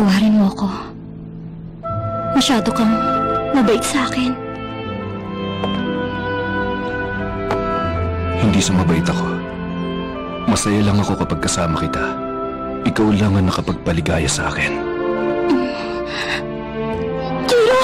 Patawarin mo ako. Masyado kang mabait sa akin. Hindi sa mabait ako. Masaya lang ako kapag kasama kita. Ikaw lang ang nakapagpaligaya sa akin. Jiro!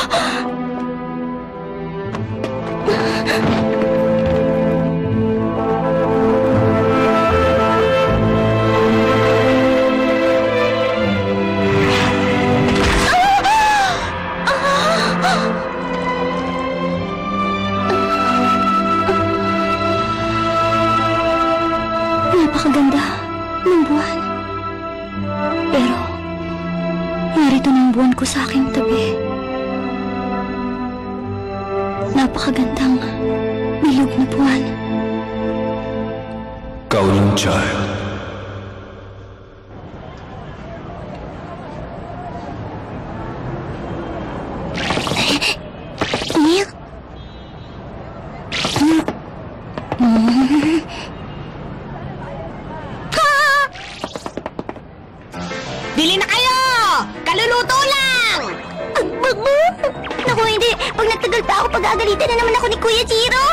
Napakaganda ng buwan. Pero, narito ng buwan ko sa aking tabi. Napakagandang bilog na buwan. Kowloon Child. Bili na kayo! Kaluluto lang! Naku, hindi. Pag nagtagal pa ako, pag-agalitan na naman ako ni Kuya Jiro.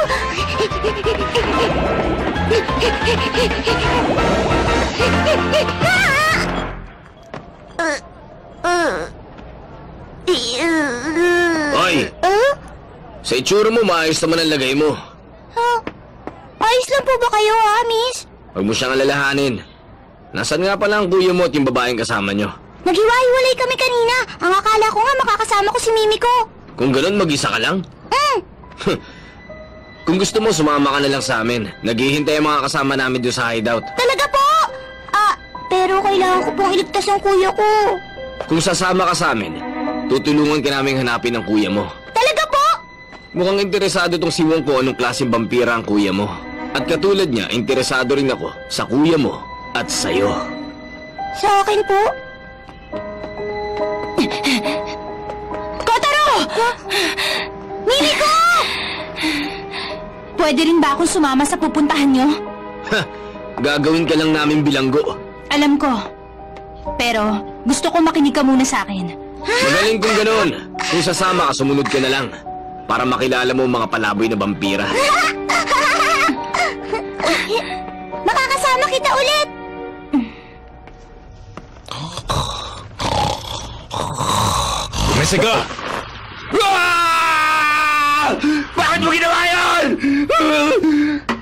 Hoy! Sa itsura mo, maayos naman ang lagay mo. Ayos lang po ba kayo, miss? Huwag mo siyang alalahanin. Nasaan nga pala ang kuya mo at yung babaeng kasama nyo? Naghiwa-hiwalay kami kanina. Ang akala ko nga makakasama ko si Mimi ko. Kung ganun, mag-isa ka lang? Kung gusto mo, sumama ka na lang sa amin. Naghihintay ang mga kasama namin doon sa hideout. Talaga po? Pero kailangan ko pong iligtas ang kuya ko. Kung sasama ka sa amin, tutulungan ka namin hanapin ang kuya mo. Talaga po? Mukhang interesado tong si Wong kung anong klaseng vampira ang kuya mo. At katulad niya, interesado rin ako sa kuya mo at sa'yo. Sa akin po? Kotaro! Mimi ko! Pwede rin ba akong sumama sa pupuntahan nyo? Gagawin ka lang namin bilanggo. Alam ko. Pero gusto ko makinig ka muna sa akin. Magaling kung ganun. Kung sasama ka, sumunod ka na lang. Para makilala mo ang mga palaboy na vampira. Makakasama kita ulit! Tumisig ka! Bakit mo ginawa yan?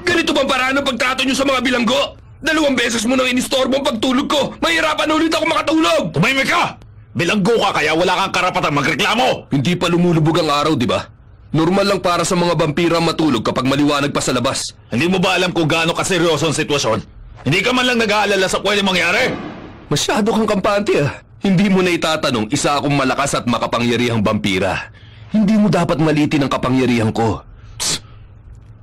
Ganito bang paraan ng pagtrato nyo sa mga bilanggo? 2 beses mo nang inistorbo ang pagtulog ko. Mahirapan ulit ako makatulog. Tumahimik ka! Bilanggo ka kaya wala kang karapatan magreklamo! Hindi pa lumulubog ang araw, di ba? Normal lang para sa mga vampira matulog kapag maliwanag pa sa labas. Hindi mo ba alam kung gaano kaseryoso ang sitwasyon? Hindi ka man lang nag-aalala sa pwede mangyari? Masyado kang kampante Hindi mo na itatanong isa akong malakas at makapangyarihang vampira. Hindi mo dapat malitin ang kapangyarihan ko. Psst.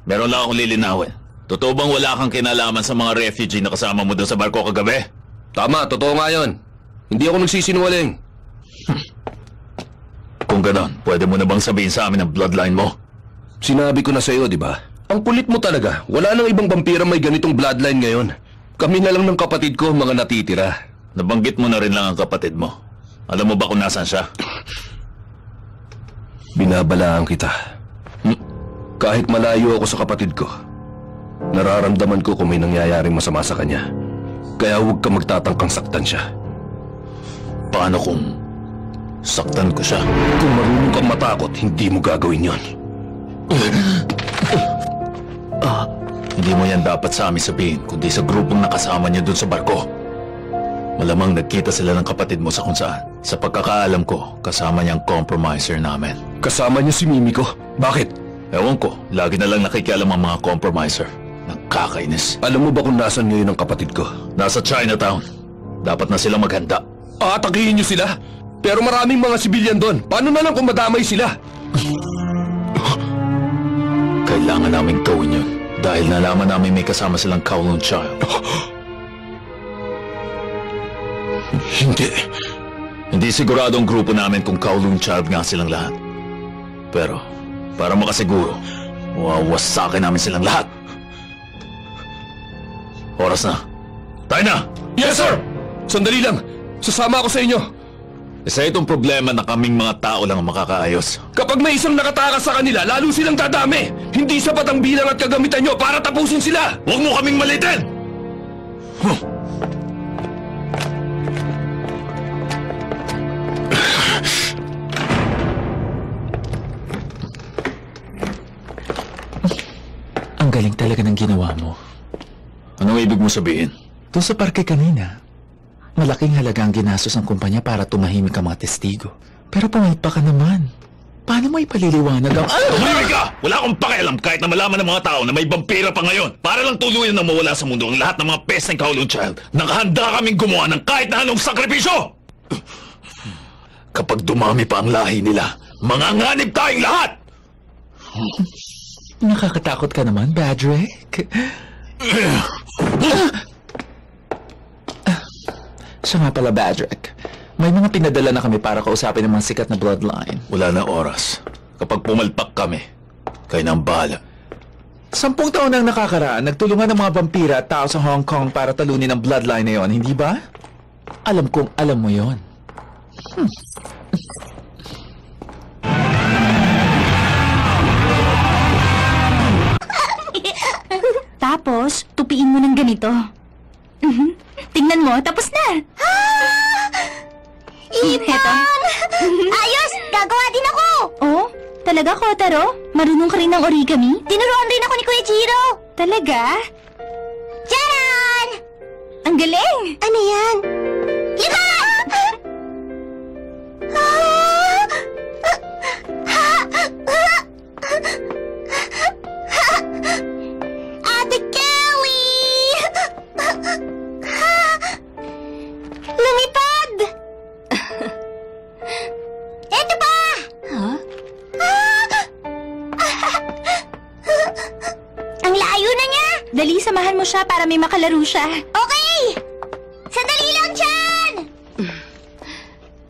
Meron lang akong lilinawin. Totoo bang wala kang kinalaman sa mga refugee na kasama mo doon sa barko kagabi? Tama, totoo nga yun. Hindi ako nagsisinungaling. Kung ganon, pwede mo na bang sabihin sa amin ang bloodline mo? Sinabi ko na sa'yo, di ba? Ang kulit mo talaga. Wala nang ibang vampira may ganitong bloodline ngayon. Kami na lang ng kapatid ko mga natitira. Nabanggit mo na rin lang ang kapatid mo. Alam mo ba kung nasaan siya? Binabalaan kita. Kahit malayo ako sa kapatid ko, nararamdaman ko kung may nangyayaring masama sa kanya. Kaya huwag ka magtatangkang saktan siya. Paano kung saktan ko siya? Kung marunong kang matakot, hindi mo gagawin yon. Hindi mo yan dapat sa amin sabihin, kundi sa grupong nakasama niya dun sa barko. Malamang nagkita sila ng kapatid mo sa kung saan. Sa pagkakaalam ko, kasama niyang compromiser namin. Kasama niya si Mimi ko? Bakit? Ewan ko, lagi na lang nakikialam ang mga compromiser. Nagkakainis. Alam mo ba kung nasan ngayon ang kapatid ko? Nasa Chinatown. Dapat na sila maghanda. Atakihin niyo sila? Pero maraming mga sibilyan doon. Paano na lang kung madamay sila? Kailangan naming gawin yun. Dahil nalaman namin may kasama silang Kowloon Child. Hindi sigurado ang grupo namin kung Kowloon Child nga silang lahat. Pero, para makasiguro, wawasakin namin silang lahat. Oras na. Tayo na! Yes, sir! Sandali lang. Sasama ako sa inyo. Isa itong problema na kaming mga tao lang ang makakaayos. Kapag may isang nakatakas sa kanila, lalo silang dadami. Hindi sapat ang bilang at kagamitan nyo para tapusin sila. Huwag mo kaming malitin! Ang galing talaga ng ginawa mo. Anong ibig mo sabihin? Doon sa parke kanina, malaking halaga ang ginastos ng kumpanya para tumahimik ang mga testigo. Pero pumalpa ka naman. Paano mo ipaliliwanag ang... Tumahimik ka! Wala akong pakialam kahit na malaman ng mga tao na may vampira pa ngayon. Para lang tuluyan na mawala sa mundo ang lahat ng mga pest ng Kowloon Child. Nakahanda kaming gumawa ng kahit na anong sakripisyo! Kapag dumami pa ang lahi nila, manganganib tayong lahat! Nakakatakot ka naman, Badrick. Siya nga pala, Badrick. May mga pinadala na kami para kausapin ng mga sikat na bloodline. Wala na oras. Kapag pumalpak kami, kayo na ang bahala. 10 taon nang nakakaraan, nagtulungan ng mga vampira at tao sa Hong Kong para talunin ang bloodline na yon, hindi ba? Alam kong alam mo yon. Tapos, tupiin mo ng ganito. Tingnan mo, tapos na. Ipan! Ayos! Gagawa din ako! Oh, talaga, Kotaro? Marunong ka rin ng origami? Tinuruan rin ako ni Kuya Jiro! Talaga? Charan! Ang galing! Ano yan? Ipan! Ate Kelly! Lumipad! Eto pa! Huh? Ang layo na niya! Dali, samahan mo siya para may makalaro siya. Okay! Sandali lang, Chan!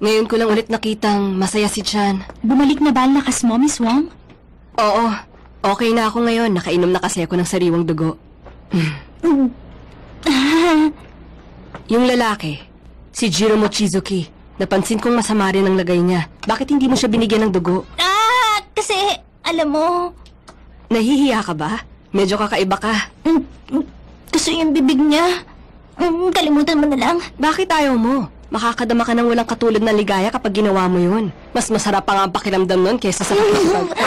Ngayon ko lang ulit nakitang masaya si Chan. Bumalik na ba ang lakas mo, Miss Wong? Oo, okay na ako ngayon. Nakainom na kasi ako ng sariwang dugo. Yung lalaki, si Jiro Mochizuki. Napansin kong masama rin ang lagay niya. Bakit hindi mo siya binigyan ng dugo? Kasi, alam mo, Nahihiya ka ba? Medyo kakaiba ka. kasi yung bibig niya. Kalimutan mo na lang. Bakit ayaw mo? Makakadama ka ng walang katulad na ligaya kapag ginawa mo yun. Mas masarap pa nga ang pakiramdam nun kaysa sa kapag...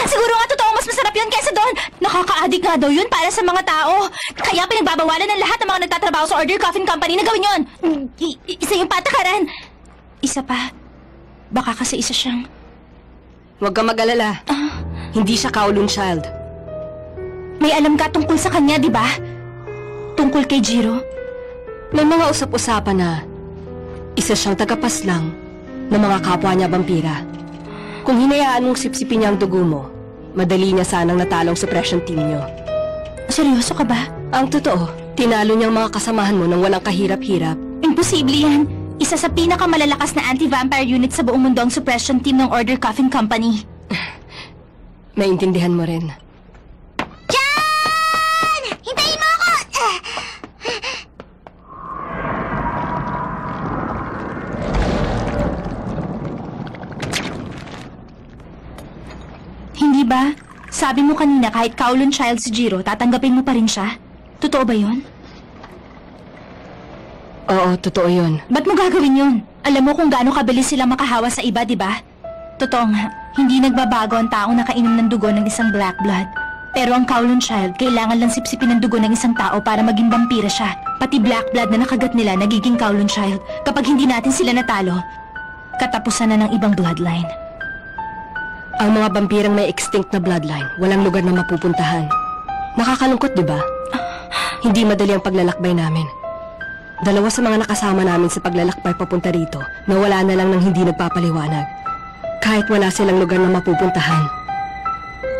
Siguro nga totoo, mas masarap yun kaysa doon. Nakaka-addict nga daw yun para sa mga tao. Kaya pinagbabawalan ng lahat ng mga nagtatrabaho sa Order Coffin Company na gawin yun. Isa yung patakaran. Isa pa, baka kasi isa siyang... Huwag ka mag-alala. Hindi siya Kowloon Child. May alam ka tungkol sa kanya, di ba? Tungkol kay Jiro. May mga usap-usapan na isa siyang tagapaslang ng mga kapwa niya vampira. Kung hinayaan mong sipsipin niya ang dugo mo, madali niya sanang natalong suppression team niyo. Seryoso ka ba? Ang totoo, tinalo niyang mga kasamahan mo nang walang kahirap-hirap. Imposible yan. Isa sa pinakamalalakas na anti-vampire unit sa buong mundo ang suppression team ng Order Coffin Company. Maintindihan mo rin. Chan! Hintayin mo ako! Hindi ba? Sabi mo kanina kahit Kowloon Child si Jiro, tatanggapin mo pa rin siya? Totoo ba yun? Oo, totoo yun. Ba't mo gagawin yun? Alam mo kung gaano kabilis sila makahawa sa iba, di ba? Totoo nga, hindi nagbabago ang taong nakainom ng dugo ng isang black blood. Pero ang Kowloon Child, kailangan lang sipsipin ng dugo ng isang tao para maging vampira siya. Pati black blood na nakagat nila nagiging Kowloon Child. Kapag hindi natin sila natalo, katapusan na ng ibang bloodline. Ang mga vampirang may extinct na bloodline, walang lugar na mapupuntahan. Nakakalungkot, di ba? Hindi madali ang paglalakbay namin. Dalawa sa mga nakasama namin sa paglalakbay papunta rito, nawala na lang ng hindi nagpapaliwanag. Kahit wala silang lugar na mapupuntahan.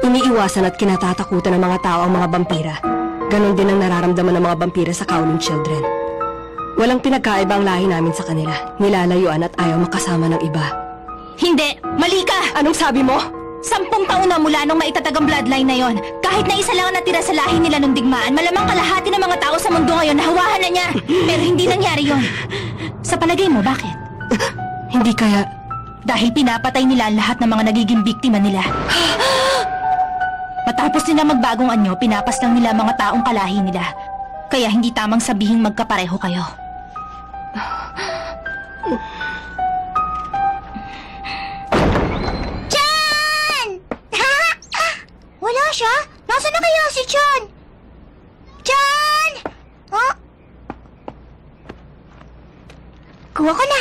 Iniiwasan at kinatatakutan ng mga tao ang mga vampira. Ganon din ang nararamdaman ng mga vampira sa Kowloon Children. Walang pinagkaiba ang lahi namin sa kanila. Nilalayuan at ayaw makasama ng iba. Hindi! Mali ka! Anong sabi mo? 10 taon na mula nung maitatag ang bloodline na yon. Kahit na isa lang ang natira sa lahi nila nung digmaan, malamang kalahati ng mga tao sa mundo ngayon nahawahan na niya. Pero hindi nangyari yon. Sa palagay mo, bakit? Hindi kaya Dahil pinapatay nila ang lahat ng mga nagiging biktima nila. Matapos nila magbagong anyo, pinapas lang nila ang mga taong kalahi nila. Kaya hindi tamang sabihin magkapareho kayo. Chan! Wala siya? Nasaan na kaya si Chan? Chan! Oh? Kuha ko na.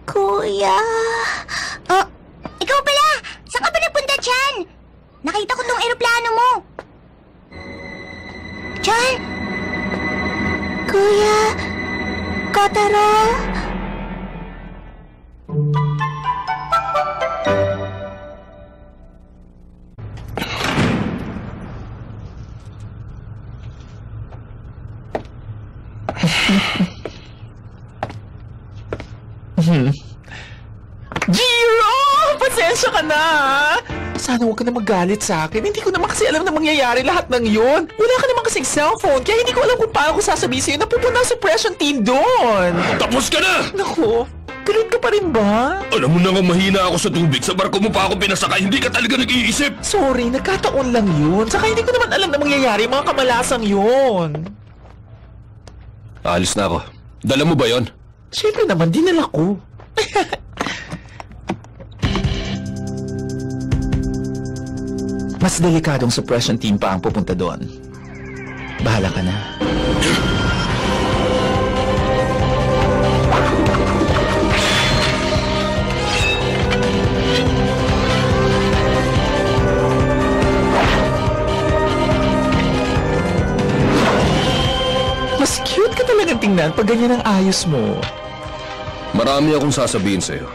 Kuya... Oh, ikaw pala! Saan ka ba nagpunta, Chan? Nakita ko tong eroplano mo. Chan? Kuya... Kotaro? Jiro! Pasensya ka na! Sana huwag ka na magalit sa akin. Hindi ko naman kasi alam na mangyayari lahat ng yun. Wala ka naman kasing cellphone, kaya hindi ko alam kung paano ko sasabihin sa'yo na pupunta ang suppression team doon. Tapos ka na! Naku, galit ka pa rin ba? Alam mo na nga mahina ako sa tubig. Sa barko mo pa ako pinasakay. Hindi ka talaga nag-iisip. Sorry, nagkataon lang yun. Saka hindi ko naman alam na mangyayari mga kamalasang yun. Alis na ako. Dala mo ba yon? Siyempre naman, dinala ko. Mas delikadong suppression team pa ang pupunta doon. Bahala ka na. Mas cute ka talagang tingnan pag ganyan ang ayos mo. Marami akong sasabihin sa'yo.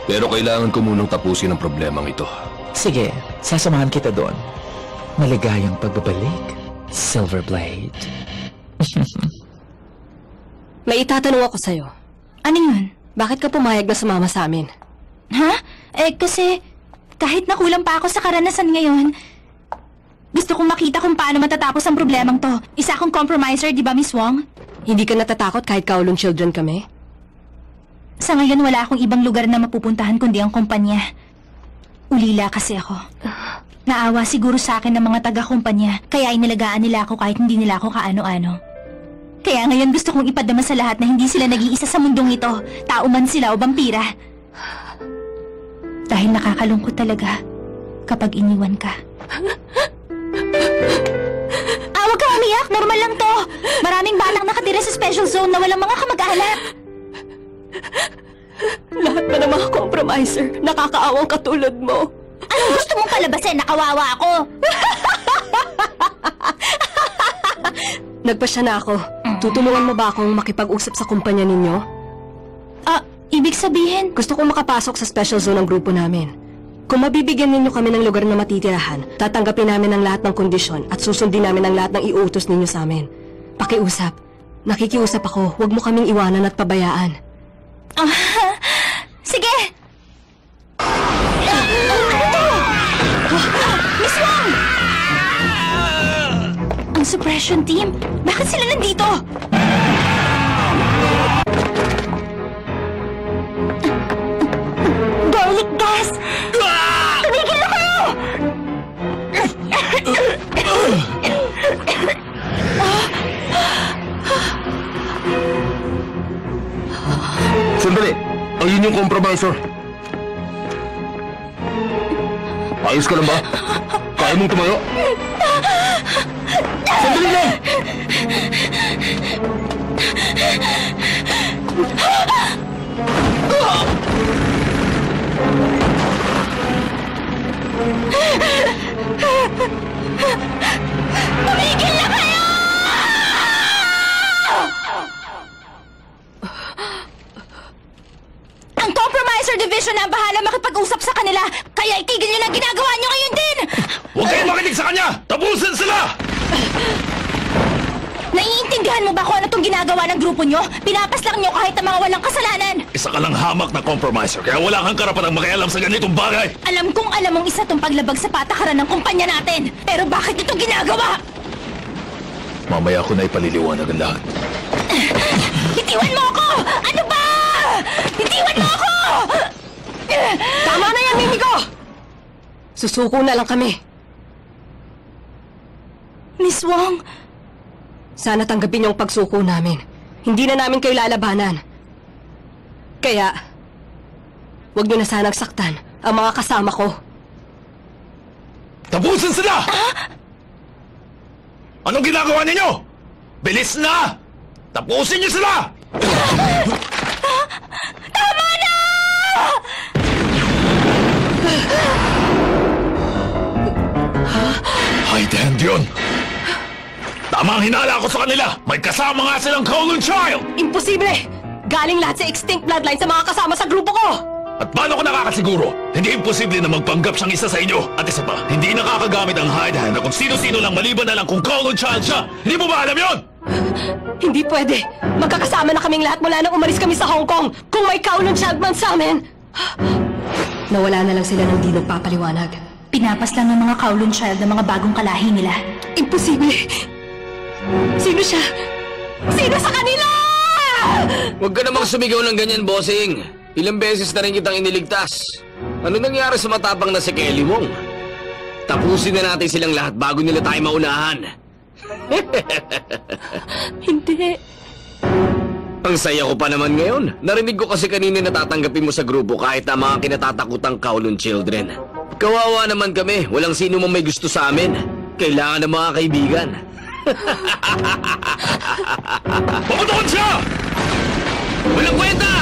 Pero kailangan ko munang tapusin ang problemang ito. Sige, sasamahan kita doon. Maligayang pagbabalik, Silverblade. May itatanong ako sa'yo. Ano yun? Bakit ka pumayag na sumama sa amin? Ha? Kasi kahit nakulang pa ako sa karanasan ngayon, gusto kong makita kung paano matatapos ang problemang to. Isa akong compromiser, di ba, Miss Wong? Hindi ka natatakot kahit Kowloon children kami? Sa ngayon, wala akong ibang lugar na mapupuntahan kundi ang kumpanya. Ulila kasi ako. Naawa siguro sa akin ng mga taga-kumpanya, kaya inalagaan nila ako kahit hindi nila ako kaano-ano. Kaya ngayon gusto kong ipadama sa lahat na hindi sila nag-iisa sa mundong ito, tao man sila o vampira. Dahil nakakalungkot talaga kapag iniwan ka. Huwag ka umiyak, normal lang to. Maraming batang nakatira sa special zone na walang mga kamag-anak. Lahat na ng mga compromiser, nakakaawang katulad mo. Anong gusto mong palabasin? Nakawawa ako. Nagpasya na ako. Tutulungan mo ba akong makipag-usap sa kumpanya ninyo? Ibig sabihin, Gusto kong makapasok sa special zone ng grupo namin. Kung mabibigyan ninyo kami ng lugar na matitirahan, tatanggapin namin ang lahat ng kondisyon at susundin namin ang lahat ng iutos ninyo sa amin. Pakiusap. Nakikiusap ako, huwag mo kaming iwanan at pabayaan. sige! Miss Wong! Ang suppression team? Bakit sila nandito? Garlic gas! Tumigil na kayo! Sandali! Ayun yung compromiser. Ayos ka lang ba? Kaya mong tumayo? Sandali lang! Tumigil na kayo! Ang compromiser division na ang bahala makipag-usap sa kanila, kaya itigil niyo na ang ginagawa niyo ngayon din! Huwag kayong makinig sa kanya! Tapusin sila! Naiintindihan mo ba kung ano itong ginagawa ng grupo niyo? Pinapas lang niyo kahit ang mga walang kasalanan! Isa ka lang hamak na compromiser, kaya wala kang karapatang makialam sa ganitong bagay. Alam kong alam mong isa tong paglabag sa patakaran ng kumpanya natin! Pero bakit ito ginagawa? Mamaya ko na ipaliliwanag ang lahat. Bitiwan mo ako! Ano ba? Bitiwan mo ako! Tama na yan, Mimi ko! Susuko na lang kami. Miss Wong, Sana tanggapin yung pagsuko namin. Hindi na namin kayo lalabanan. Kaya, huwag niyo na sanang saktan ang mga kasama ko. Tapusin sila! Anong ginagawa ninyo? Bilis na! Tapusin niyo sila! tama na! Hide hand yun! Tama ang hinala ko sa kanila! May kasama nga silang Kowloon Child! Imposible! Galing lahat sa extinct bloodline sa mga kasama sa grupo ko! At paano ko nakakasiguro? Hindi imposible na magpanggap siyang isa sa inyo. At isa pa, hindi nakakagamit ang hide hand na kung sino-sino lang maliban na lang kung Kowloon Child siya. Hindi mo ba alam yun? Hindi pwede. Magkakasama na kaming lahat mula nang umalis kami sa Hong Kong. Kung may Kowloon Child man sa amin. Nawala na lang sila ng di nagpapaliwanag. Pinapas lang ng mga Kowloon Child ng mga bagong kalahi nila. Imposible. Sino siya? Sino sa kanila? Huwag ka namang sumigaw ng ganyan, bossing. Ilang beses na rin kitang iniligtas. Ano nangyari sa matapang na si Kelly Wong? Tapusin na natin silang lahat bago nila tayo maunahan. Hindi. Ang saya ko pa naman ngayon. Narinig ko kasi kanina natatanggapin mo sa grupo kahit na mga kinatatakutang Kowloon children. Kawawa naman kami. Walang sino mang may gusto sa amin. Kailangan ng mga kaibigan. Paputukan siya! Walang kwenta!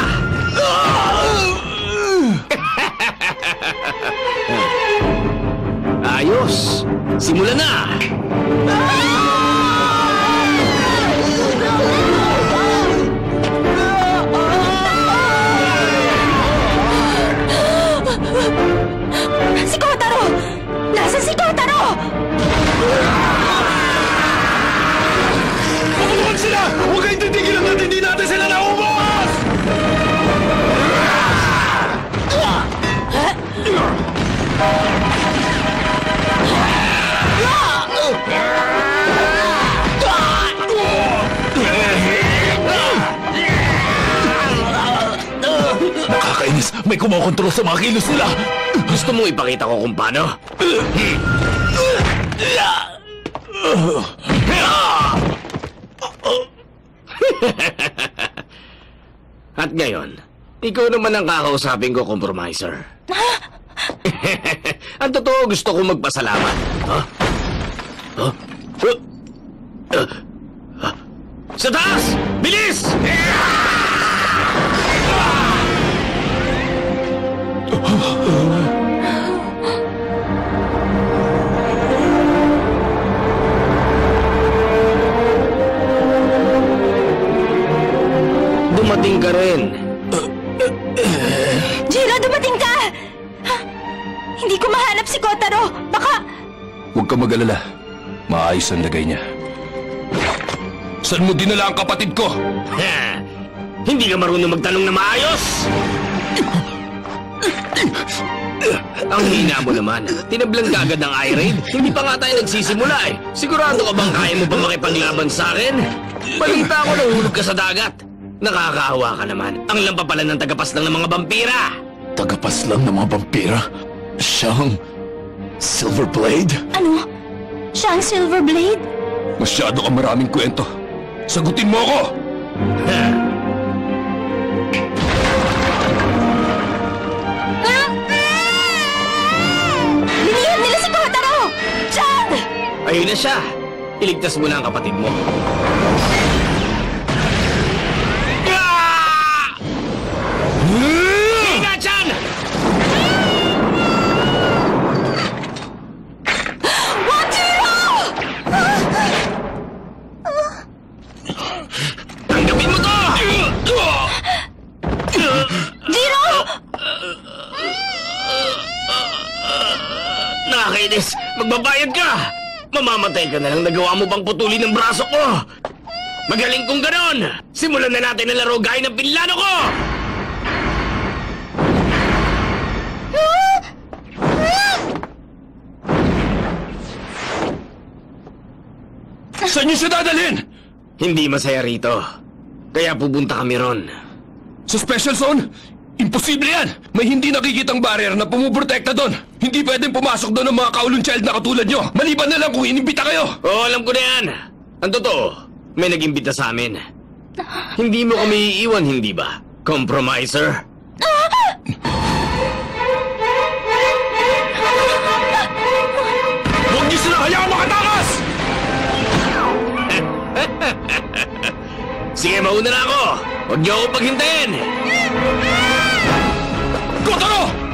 Ayos! Simulan na! Si Kotaro! Nasaan si Kotaro? Paputukan sila! Huwag kayong titigilan natin! Hindi natin sila naubos! Nakakainis! May kumokontrol sa mga kilos nila! Gusto mo ipakita ko kung paano? At ngayon, ikaw naman ang kakausapin ko, compromiser. Ang totoo, gusto ko magpasalamat. Huh? Huh? Sa taas! Bilis! Dumating ka rin. Jiro, dumating ka! Ha? Hindi ko mahanap si Kotaro. Baka... Huwag ka mag-alala. Maayos ang lagay niya. Saan mo dinala ang kapatid ko? Ha! Hindi ka marunong magtanong na maayos! Ang hina mo naman. Tinablang ka agad ng I-raid. Hindi pa nga tayo nagsisimula eh. Sigurado ka bang kaya mo pa makipaglaban sa akin? Balita ko nahulog ka sa dagat. Nakakaawa ka naman. Ang lampa pala ng tagapaslang ng mga vampira. Tagapaslang ng mga vampira? Siyang... Silverblade? Ano? Siya ang Silverblade? Masyado ka maraming kwento. Sagutin mo ako! Ha? Linihim nila si Kotaro! Chad! Ayun na siya. Iligtas mo na ang kapatid mo. Hinga, Chan! Tanggapin mo to! Jiro! Nakakainis! Magbabayad ka! Mamamatay ka na lang, nagawa mo pang putulin ng braso ko! Magaling kong ganon! Simulan na natin ang laro gaya ng pinlano ko! Saan niyo siya dadalhin? Hindi masaya rito. Kaya pupunta kami ron. Sa special zone? Imposible yan! May hindi nakikitang barrier na pumuprotekta doon. Hindi pwedeng pumasok doon ng mga Kowloon Child na katulad nyo. Maliban na lang kung inimbita kayo. Oo, alam ko na yan. Ang totoo, may nag-imbita sa amin. Hindi mo kami iiwan, hindi ba? Compromiser? Huwag niyo sila hayaan makatakas! Sige, mauna na ako. Huwag niyo ako paghintayin. Kotaro!